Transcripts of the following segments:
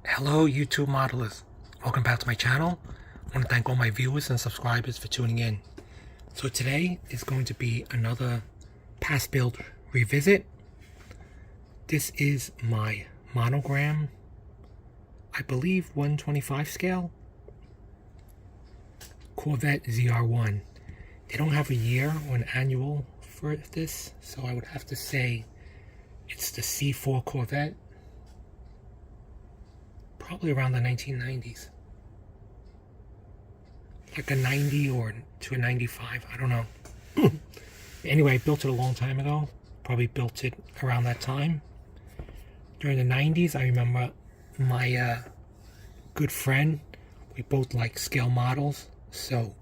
Hello YouTube modelers, welcome back to my channel. I want to thank all my viewers and subscribers for tuning in. So today is going to be another past build revisit. This is my Monogram, I believe 125 scale Corvette ZR-1. They don't have a year or an annual for this, so I would have to say it's the C4 Corvette. Probably around the 1990s. Like a 90 or to a 95, I don't know. Anyway, I built it a long time ago. Probably built it around that time. During the 90s, I remember my good friend, we both like scale models, so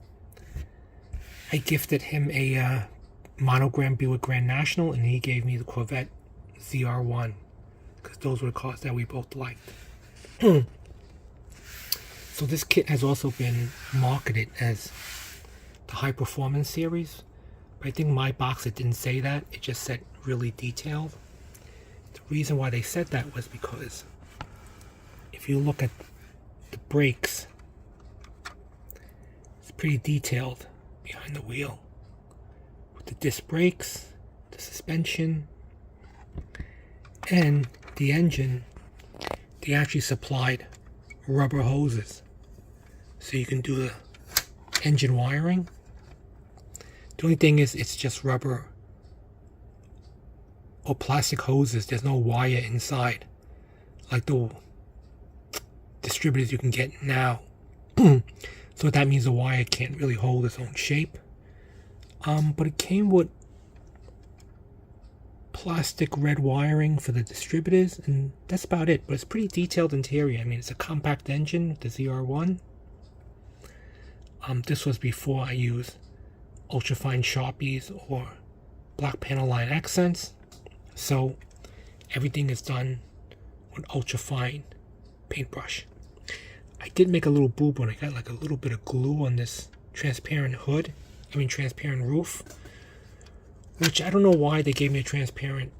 I gifted him a Monogram Buick Grand National, and he gave me the Corvette ZR-1, because those were the cars that we both liked. So this kit has also been marketed as the High Performance Series, but I think my box, it didn't say that. It just said really detailed. The reason why they said that was because if you look at the brakes, it's pretty detailed behind the wheel. With the disc brakes, the suspension, and the engine, they actually supplied rubber hoses so you can do the engine wiring. The only thing is it's just rubber or plastic hoses. There's no wire inside like the distributors you can get now. So that means the wire can't really hold its own shape. But it came with plastic red wiring for the distributors, and that's about it. But it's pretty detailed interior. I mean, it's a compact engine, the ZR-1. This was before I used ultrafine Sharpies or black panel line accents, so everything is done with ultrafine paintbrush. I did make a little boo when I got like a little bit of glue on this transparent roof, which I don't know why they gave me a transparent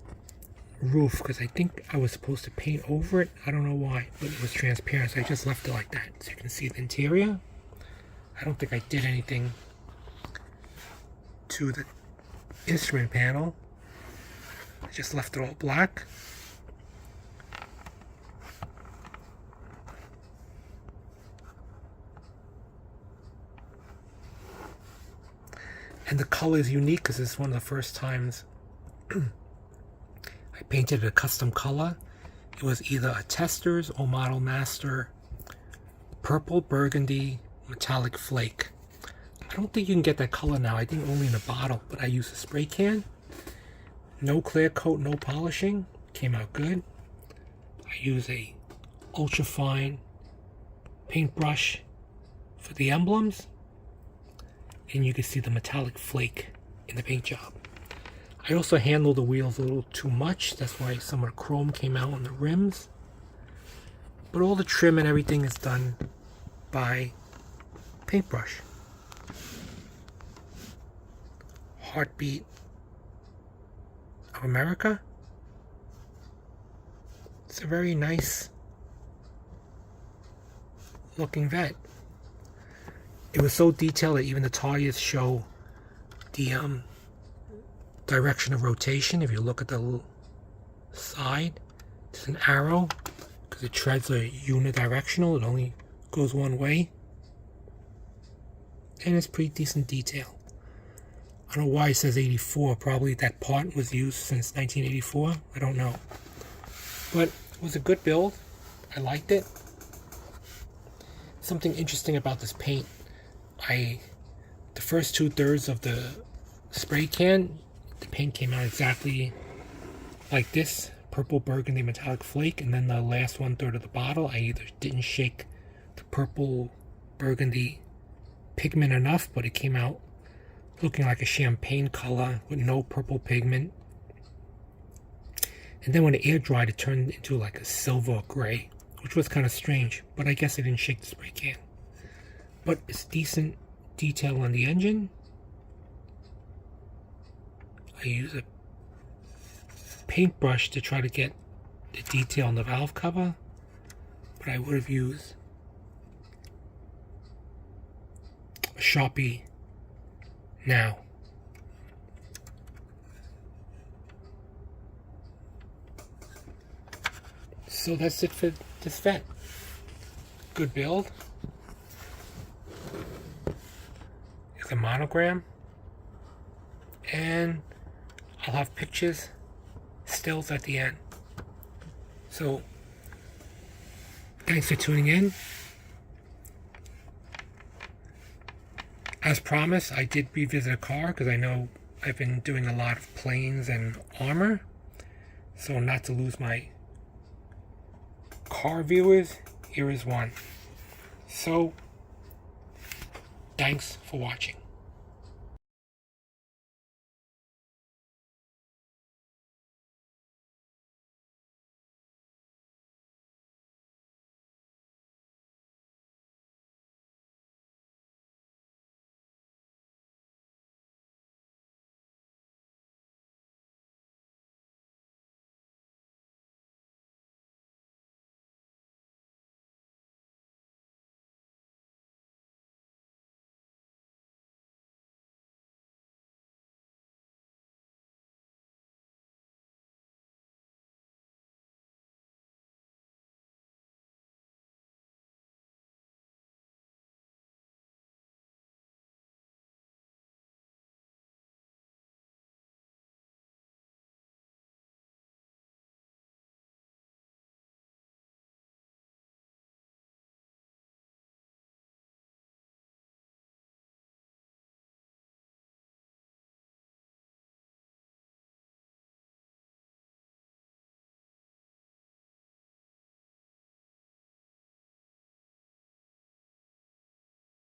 roof, because I think I was supposed to paint over it. I don't know why, but it was transparent, so I just left it like that so you can see the interior. I don't think I did anything to the instrument panel. I just left it all black. And the color is unique because it's one of the first times I painted a custom color. It was either a Testors or Model Master purple burgundy metallic flake. I don't think you can get that color now. I think only in a bottle, but I used a spray can. No clear coat, no polishing. Came out good. I use a ultra fine paintbrush for the emblems, and you can see the metallic flake in the paint job. I also handled the wheels a little too much. That's why some of the chrome came out on the rims. But all the trim and everything is done by paintbrush. Heartbeat of America. It's a very nice looking vet. It was so detailed that even the tires show the direction of rotation. If you look at the little side, there's an arrow because the treads are unidirectional. It only goes one way. And it's pretty decent detail. I don't know why it says 84. Probably that part was used since 1984. I don't know. But it was a good build. I liked it. Something interesting about this paint. The first 2/3 of the spray can, the paint came out exactly like this, purple burgundy metallic flake, and then the last 1/3 of the bottle, I either didn't shake the purple burgundy pigment enough, but it came out looking like a champagne color with no purple pigment. And then when it air dried, it turned into like a silver gray, which was kind of strange, but I guess I didn't shake the spray can. But it's decent detail on the engine. I use a paintbrush to try to get the detail on the valve cover. but I would have used a Sharpie now. So that's it for this vet. Good build. It's a monogram. And I'll have pictures, stills at the end. So, thanks for tuning in. As promised, I did revisit a car because I know I've been doing a lot of planes and armor. So not to lose my car viewers, here is one. So, thanks for watching.